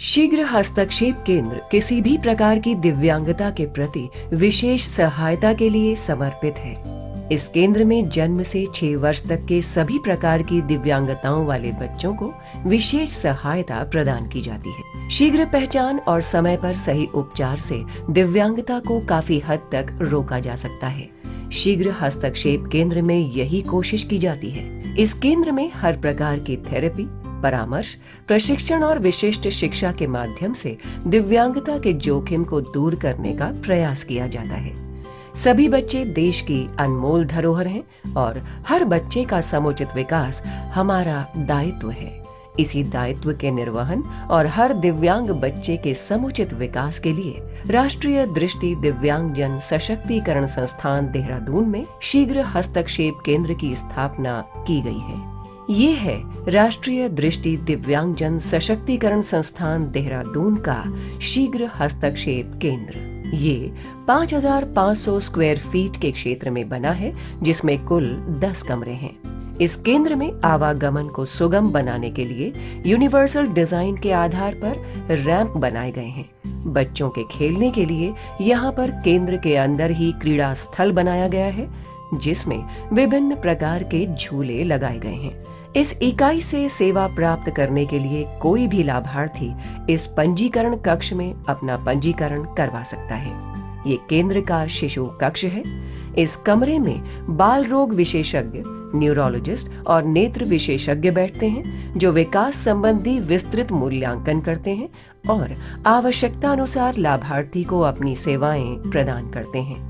शीघ्र हस्तक्षेप केंद्र किसी भी प्रकार की दिव्यांगता के प्रति विशेष सहायता के लिए समर्पित है। इस केंद्र में जन्म से 6 वर्ष तक के सभी प्रकार की दिव्यांगताओं वाले बच्चों को विशेष सहायता प्रदान की जाती है। शीघ्र पहचान और समय पर सही उपचार से दिव्यांगता को काफी हद तक रोका जा सकता है। शीघ्र हस्तक्षेप केंद्र में यही कोशिश की जाती है। इस केंद्र में हर प्रकार की थेरेपी, परामर्श, प्रशिक्षण और विशिष्ट शिक्षा के माध्यम से दिव्यांगता के जोखिम को दूर करने का प्रयास किया जाता है। सभी बच्चे देश की अनमोल धरोहर हैं और हर बच्चे का समुचित विकास हमारा दायित्व है। इसी दायित्व के निर्वहन और हर दिव्यांग बच्चे के समुचित विकास के लिए राष्ट्रीय दृष्टि दिव्यांगजन सशक्तिकरण संस्थान देहरादून में शीघ्र हस्तक्षेप केंद्र की स्थापना की गई है। ये है राष्ट्रीय दृष्टि दिव्यांगजन सशक्तिकरण संस्थान देहरादून का शीघ्र हस्तक्षेप केंद्र। ये 5500 स्क्वायर फीट के क्षेत्र में बना है, जिसमें कुल 10 कमरे हैं। इस केंद्र में आवागमन को सुगम बनाने के लिए यूनिवर्सल डिजाइन के आधार पर रैंप बनाए गए हैं। बच्चों के खेलने के लिए यहाँ पर केंद्र के अंदर ही क्रीड़ा स्थल बनाया गया है, जिसमें विभिन्न प्रकार के झूले लगाए गए हैं। इस इकाई से सेवा प्राप्त करने के लिए कोई भी लाभार्थी इस पंजीकरण कक्ष में अपना पंजीकरण करवा सकता है। ये केंद्र का शिशु कक्ष है। इस कमरे में बाल रोग विशेषज्ञ, न्यूरोलॉजिस्ट और नेत्र विशेषज्ञ बैठते हैं, जो विकास संबंधी विस्तृत मूल्यांकन करते हैं और आवश्यकता अनुसार लाभार्थी को अपनी सेवाएं प्रदान करते हैं।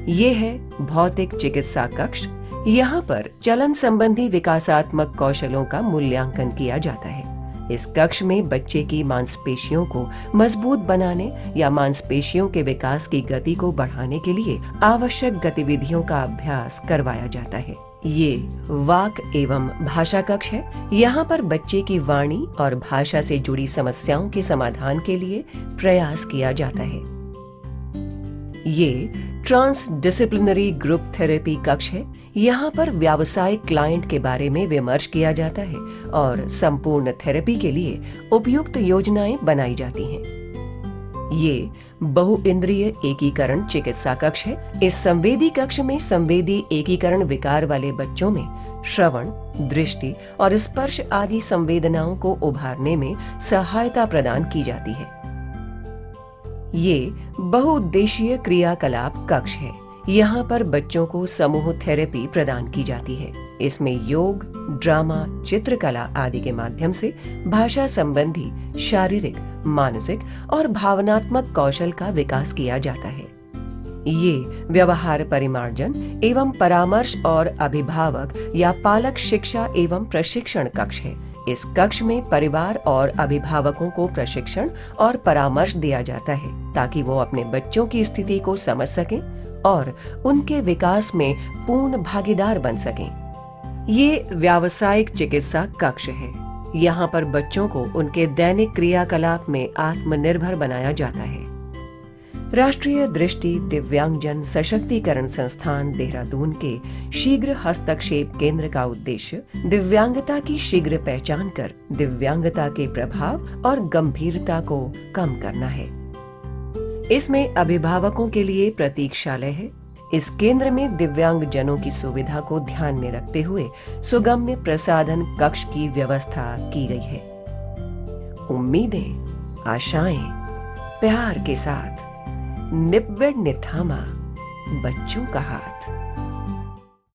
ये है भौतिक चिकित्सा कक्ष। यहाँ पर चलन संबंधी विकासात्मक कौशलों का मूल्यांकन किया जाता है। इस कक्ष में बच्चे की मांसपेशियों को मजबूत बनाने या मांसपेशियों के विकास की गति को बढ़ाने के लिए आवश्यक गतिविधियों का अभ्यास करवाया जाता है। ये वाक एवं भाषा कक्ष है। यहाँ पर बच्चे की वाणी और भाषा से जुड़ी समस्याओं के समाधान के लिए प्रयास किया जाता है। ये ट्रांस डिसिप्लिनरी ग्रुप थेरेपी कक्ष है। यहाँ पर व्यावसायिक क्लाइंट के बारे में विमर्श किया जाता है और संपूर्ण थेरेपी के लिए उपयुक्त योजनाएं बनाई जाती हैं। ये बहुइंद्रिय एकीकरण चिकित्सा कक्ष है। इस संवेदी कक्ष में संवेदी एकीकरण विकार वाले बच्चों में श्रवण, दृष्टि और स्पर्श आदि संवेदनाओं को उभारने में सहायता प्रदान की जाती है। ये बहुउद्देशीय क्रियाकलाप कक्ष है। यहाँ पर बच्चों को समूह थेरेपी प्रदान की जाती है। इसमें योग, ड्रामा, चित्रकला आदि के माध्यम से भाषा संबंधी शारीरिक, मानसिक और भावनात्मक कौशल का विकास किया जाता है। ये व्यवहार परिमार्जन एवं परामर्श और अभिभावक या पालक शिक्षा एवं प्रशिक्षण कक्ष है। इस कक्ष में परिवार और अभिभावकों को प्रशिक्षण और परामर्श दिया जाता है, ताकि वो अपने बच्चों की स्थिति को समझ सकें और उनके विकास में पूर्ण भागीदार बन सकें। ये व्यावसायिक चिकित्सा कक्ष है। यहाँ पर बच्चों को उनके दैनिक क्रियाकलाप में आत्मनिर्भर बनाया जाता है। राष्ट्रीय दृष्टि दिव्यांगजन सशक्तिकरण संस्थान देहरादून के शीघ्र हस्तक्षेप केंद्र का उद्देश्य दिव्यांगता की शीघ्र पहचान कर दिव्यांगता के प्रभाव और गंभीरता को कम करना है। इसमें अभिभावकों के लिए प्रतीक्षालय है। इस केंद्र में दिव्यांगजनों की सुविधा को ध्यान में रखते हुए सुगम्य प्रसाधन कक्ष की व्यवस्था की गई है। उम्मीदें, आशाएं प्यार के साथ निव्वळ ने थामा बच्चों का हाथ।